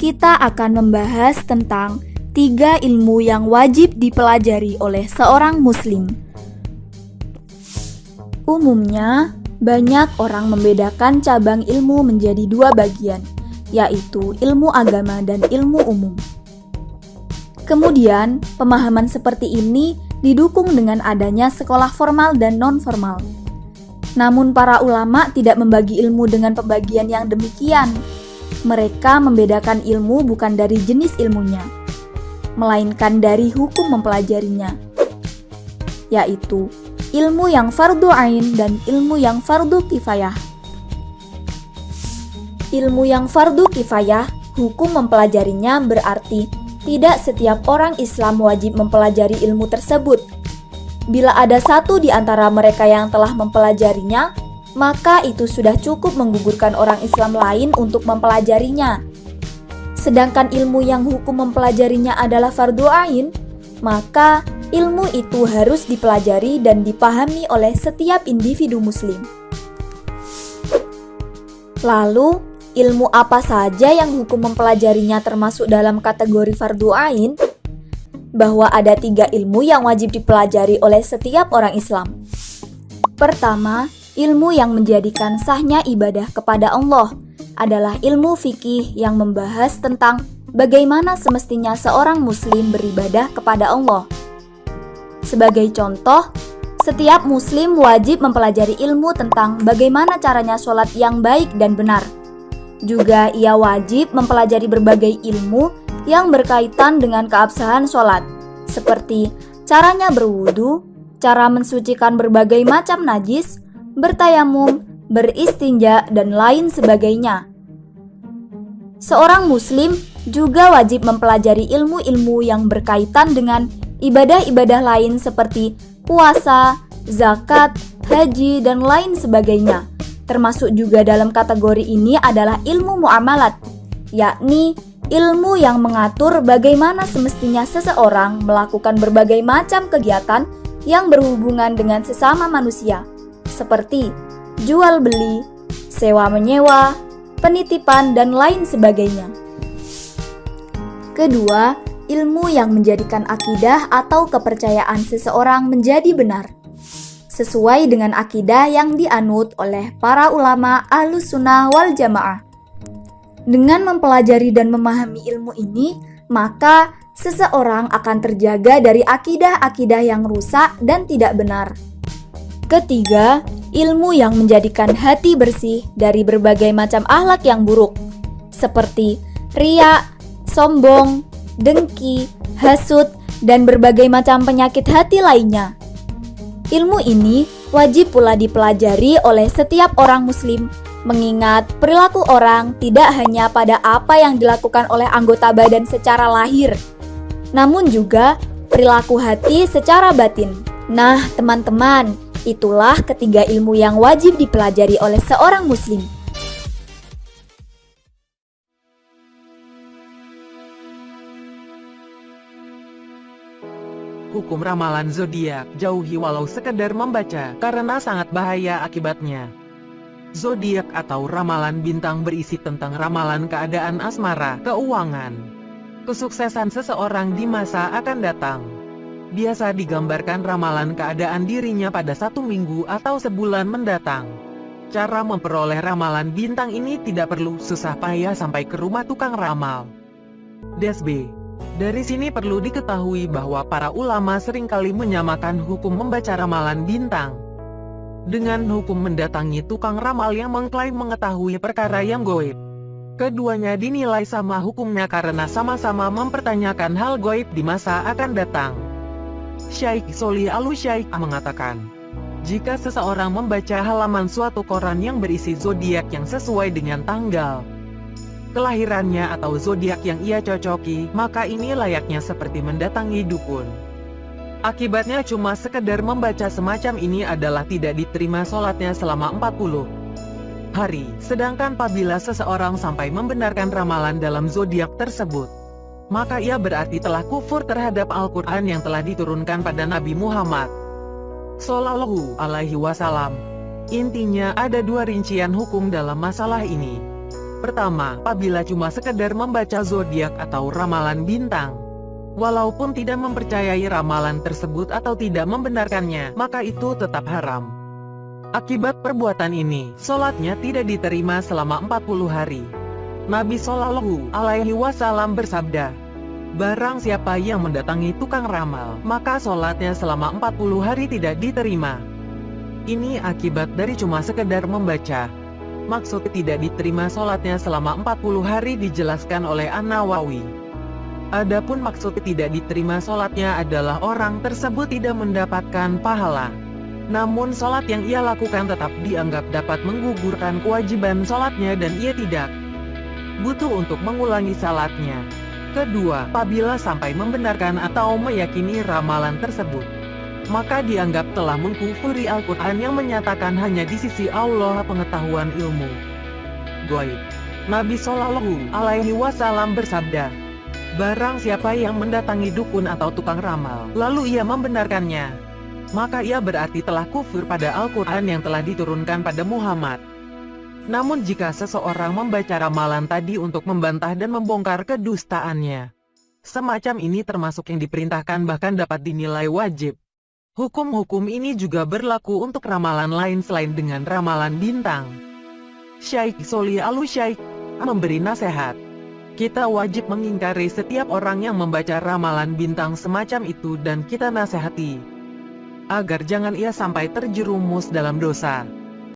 kita akan membahas tentang 3 ilmu yang wajib dipelajari oleh seorang muslim. Umumnya, banyak orang membedakan cabang ilmu menjadi 2 bagian, yaitu ilmu agama dan ilmu umum. Kemudian, pemahaman seperti ini didukung dengan adanya sekolah formal dan non-formal. Namun para ulama tidak membagi ilmu dengan pembagian yang demikian. Mereka membedakan ilmu bukan dari jenis ilmunya, melainkan dari hukum mempelajarinya, yaitu ilmu yang fardu ain dan ilmu yang fardu kifayah. Ilmu yang fardu kifayah, hukum mempelajarinya berarti tidak setiap orang Islam wajib mempelajari ilmu tersebut. Bila ada satu di antara mereka yang telah mempelajarinya, maka itu sudah cukup menggugurkan orang Islam lain untuk mempelajarinya. Sedangkan ilmu yang hukum mempelajarinya adalah fardu ain, maka ilmu itu harus dipelajari dan dipahami oleh setiap individu muslim. Lalu, ilmu apa saja yang hukum mempelajarinya termasuk dalam kategori fardu ain? Bahwa ada 3 ilmu yang wajib dipelajari oleh setiap orang Islam. Pertama, ilmu yang menjadikan sahnya ibadah kepada Allah adalah ilmu fikih yang membahas tentang bagaimana semestinya seorang muslim beribadah kepada Allah. Sebagai contoh, setiap muslim wajib mempelajari ilmu tentang bagaimana caranya sholat yang baik dan benar. Juga ia wajib mempelajari berbagai ilmu yang berkaitan dengan keabsahan sholat, seperti caranya berwudu, cara mensucikan berbagai macam najis, bertayamum, beristinja, dan lain sebagainya. Seorang muslim juga wajib mempelajari ilmu-ilmu yang berkaitan dengan ibadah-ibadah lain seperti puasa, zakat, haji, dan lain sebagainya. Termasuk juga dalam kategori ini adalah ilmu muamalat, yakni ilmu yang mengatur bagaimana semestinya seseorang melakukan berbagai macam kegiatan yang berhubungan dengan sesama manusia, seperti jual beli, sewa menyewa, penitipan, dan lain sebagainya. Kedua, ilmu yang menjadikan akidah atau kepercayaan seseorang menjadi benar, sesuai dengan akidah yang dianut oleh para ulama Ahlus Sunnah wal Jamaah. Dengan mempelajari dan memahami ilmu ini, maka seseorang akan terjaga dari akidah-akidah yang rusak dan tidak benar. Ketiga, ilmu yang menjadikan hati bersih dari berbagai macam akhlak yang buruk, seperti riya, sombong, dengki, hasud, dan berbagai macam penyakit hati lainnya. Ilmu ini wajib pula dipelajari oleh setiap orang muslim, mengingat perilaku orang tidak hanya pada apa yang dilakukan oleh anggota badan secara lahir, namun juga perilaku hati secara batin. Nah, teman-teman, itulah ketiga ilmu yang wajib dipelajari oleh seorang muslim. Hukum ramalan zodiak, jauhi walau sekedar membaca, karena sangat bahaya akibatnya. Zodiak atau ramalan bintang berisi tentang ramalan keadaan asmara, keuangan, kesuksesan seseorang di masa akan datang. Biasa digambarkan ramalan keadaan dirinya pada 1 minggu atau sebulan mendatang. Cara memperoleh ramalan bintang ini tidak perlu susah payah sampai ke rumah tukang ramal. Desb. Dari sini perlu diketahui bahwa para ulama seringkali menyamakan hukum membaca ramalan bintang dengan hukum mendatangi tukang ramal yang mengklaim mengetahui perkara yang goib. Keduanya dinilai sama hukumnya karena sama-sama mempertanyakan hal goib di masa akan datang. Syekh Sholih Al-Syekh mengatakan, jika seseorang membaca halaman suatu koran yang berisi zodiak yang sesuai dengan tanggal kelahirannya atau zodiak yang ia cocoki, maka ini layaknya seperti mendatangi dukun. Akibatnya cuma sekedar membaca semacam ini adalah tidak diterima sholatnya selama 40 hari. Sedangkan apabila seseorang sampai membenarkan ramalan dalam zodiak tersebut, maka ia berarti telah kufur terhadap Al-Quran yang telah diturunkan pada Nabi Muhammad Sallallahu Alaihi Wasallam. Intinya ada 2 rincian hukum dalam masalah ini. Pertama, apabila cuma sekedar membaca zodiak atau ramalan bintang, walaupun tidak mempercayai ramalan tersebut atau tidak membenarkannya, maka itu tetap haram. Akibat perbuatan ini, sholatnya tidak diterima selama 40 hari. Nabi Shallallahu Alaihi Wasallam bersabda, barang siapa yang mendatangi tukang ramal, maka sholatnya selama 40 hari tidak diterima. Ini akibat dari cuma sekedar membaca. Maksud tidak diterima sholatnya selama 40 hari dijelaskan oleh An-Nawawi. Adapun maksud tidak diterima sholatnya adalah orang tersebut tidak mendapatkan pahala. Namun sholat yang ia lakukan tetap dianggap dapat menggugurkan kewajiban sholatnya dan ia tidak butuh untuk mengulangi sholatnya. Kedua, apabila sampai membenarkan atau meyakini ramalan tersebut, maka dianggap telah mengkufuri Al-Quran yang menyatakan hanya di sisi Allah pengetahuan ilmu gaib. Nabi Shallallahu Alaihi Wasallam bersabda, barang siapa yang mendatangi dukun atau tukang ramal, lalu ia membenarkannya, maka ia berarti telah kufur pada Al-Quran yang telah diturunkan pada Muhammad. Namun jika seseorang membaca ramalan tadi untuk membantah dan membongkar kedustaannya, semacam ini termasuk yang diperintahkan bahkan dapat dinilai wajib. Hukum-hukum ini juga berlaku untuk ramalan lain selain dengan ramalan bintang. Syekh Sholih Al-Syekh memberi nasihat, kita wajib mengingkari setiap orang yang membaca ramalan bintang semacam itu dan kita nasihati agar jangan ia sampai terjerumus dalam dosa.